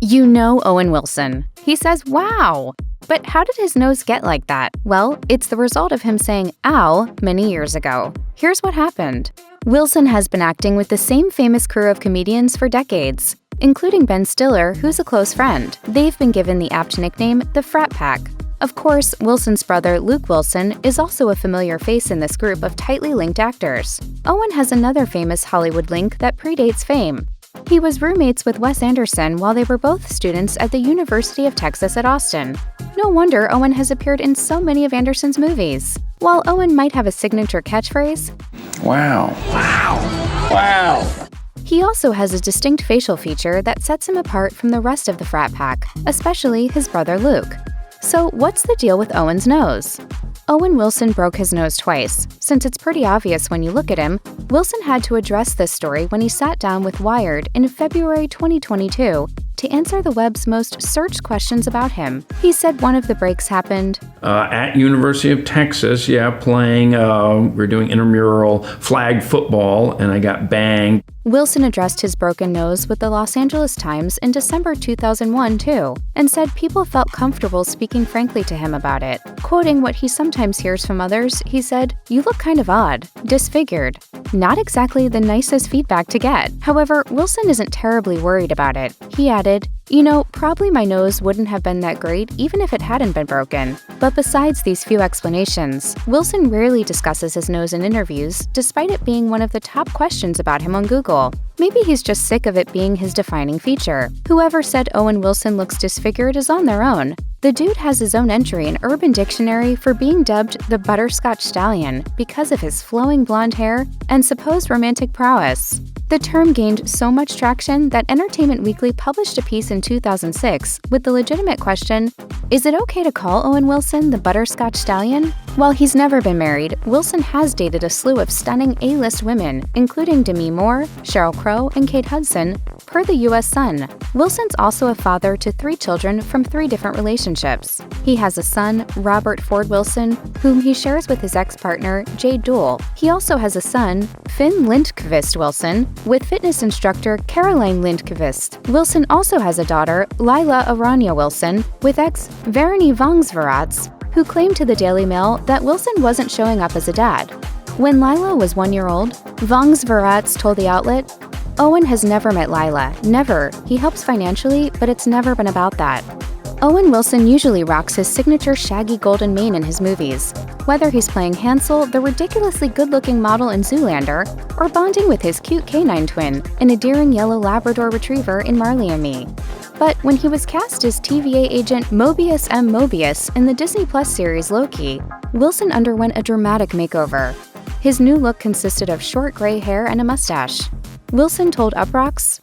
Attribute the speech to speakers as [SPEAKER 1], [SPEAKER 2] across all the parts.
[SPEAKER 1] You know Owen Wilson. He says, wow! But how did his nose get like that? Well, it's the result of him saying ow many years ago. Here's what happened. Wilson has been acting with the same famous crew of comedians for decades, including Ben Stiller, who's a close friend. They've been given the apt nickname the Frat Pack. Of course, Wilson's brother, Luke Wilson, is also a familiar face in this group of tightly linked actors. Owen has another famous Hollywood link that predates fame. He was roommates with Wes Anderson while they were both students at the University of Texas at Austin. No wonder Owen has appeared in so many of Anderson's movies. While Owen might have a signature catchphrase,
[SPEAKER 2] "Wow, wow, wow,"
[SPEAKER 1] he also has a distinct facial feature that sets him apart from the rest of the frat pack, especially his brother Luke. So what's the deal with Owen's nose? Owen Wilson broke his nose twice. Since it's pretty obvious when you look at him, Wilson had to address this story when he sat down with Wired in February 2022 to answer the web's most searched questions about him. He said one of the breaks happened
[SPEAKER 2] at University of Texas, playing, we're doing intramural flag football, and I got banged.
[SPEAKER 1] Wilson addressed his broken nose with the Los Angeles Times in December 2001, too, and said people felt comfortable speaking frankly to him about it. Quoting what he sometimes hears from others, he said, "You look kind of odd, disfigured." Not exactly the nicest feedback to get. However, Wilson isn't terribly worried about it. He added, probably my nose wouldn't have been that great even if it hadn't been broken. But besides these few explanations, Wilson rarely discusses his nose in interviews, despite it being one of the top questions about him on Google. Maybe he's just sick of it being his defining feature. Whoever said Owen Wilson looks disfigured is on their own. The dude has his own entry in Urban Dictionary for being dubbed the Butterscotch Stallion because of his flowing blonde hair and supposed romantic prowess. The term gained so much traction that Entertainment Weekly published a piece in 2006 with the legitimate question, is it okay to call Owen Wilson the Butterscotch Stallion? While he's never been married, Wilson has dated a slew of stunning A-list women, including Demi Moore, Sheryl Crow, and Kate Hudson, per the U.S. Sun. Wilson's also a father to 3 children from 3 different relationships. He has a son, Robert Ford Wilson, whom he shares with his ex-partner, Jade Duell. He also has a son, Finn Lindqvist Wilson, with fitness instructor Caroline Lindqvist. Wilson also has a daughter, Lila Aranya Wilson, with ex Verony Vangsvarats, who claimed to the Daily Mail that Wilson wasn't showing up as a dad. When Lila was 1 year old, Vangsvarats told the outlet, Owen has never met Lila, never. He helps financially, but it's never been about that. Owen Wilson usually rocks his signature shaggy golden mane in his movies, whether he's playing Hansel, the ridiculously good-looking model in Zoolander, or bonding with his cute canine twin, an endearing yellow Labrador retriever in Marley and Me. But when he was cast as TVA agent Mobius M. Mobius in the Disney Plus series Loki, Wilson underwent a dramatic makeover. His new look consisted of short gray hair and a mustache. Wilson told Uproxx,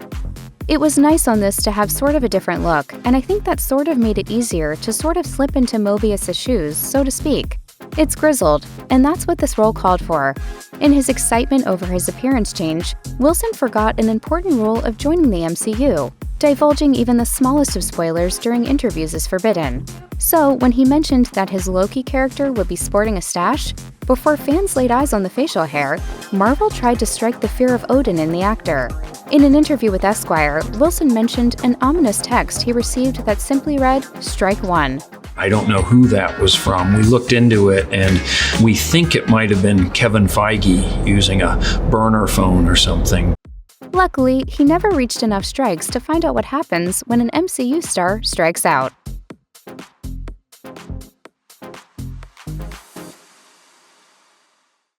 [SPEAKER 1] "It was nice on this to have sort of a different look, and I think that sort of made it easier to sort of slip into Mobius's shoes, so to speak. It's grizzled, and that's what this role called for." In his excitement over his appearance change, Wilson forgot an important rule of joining the MCU. Divulging even the smallest of spoilers during interviews is forbidden. So, when he mentioned that his Loki character would be sporting a stash, before fans laid eyes on the facial hair, Marvel tried to strike the fear of Odin in the actor. In an interview with Esquire, Wilson mentioned an ominous text he received that simply read, "Strike one."
[SPEAKER 2] I don't know who that was from. We looked into it, and we think it might have been Kevin Feige using a burner phone or something.
[SPEAKER 1] Luckily, he never reached enough strikes to find out what happens when an MCU star strikes out.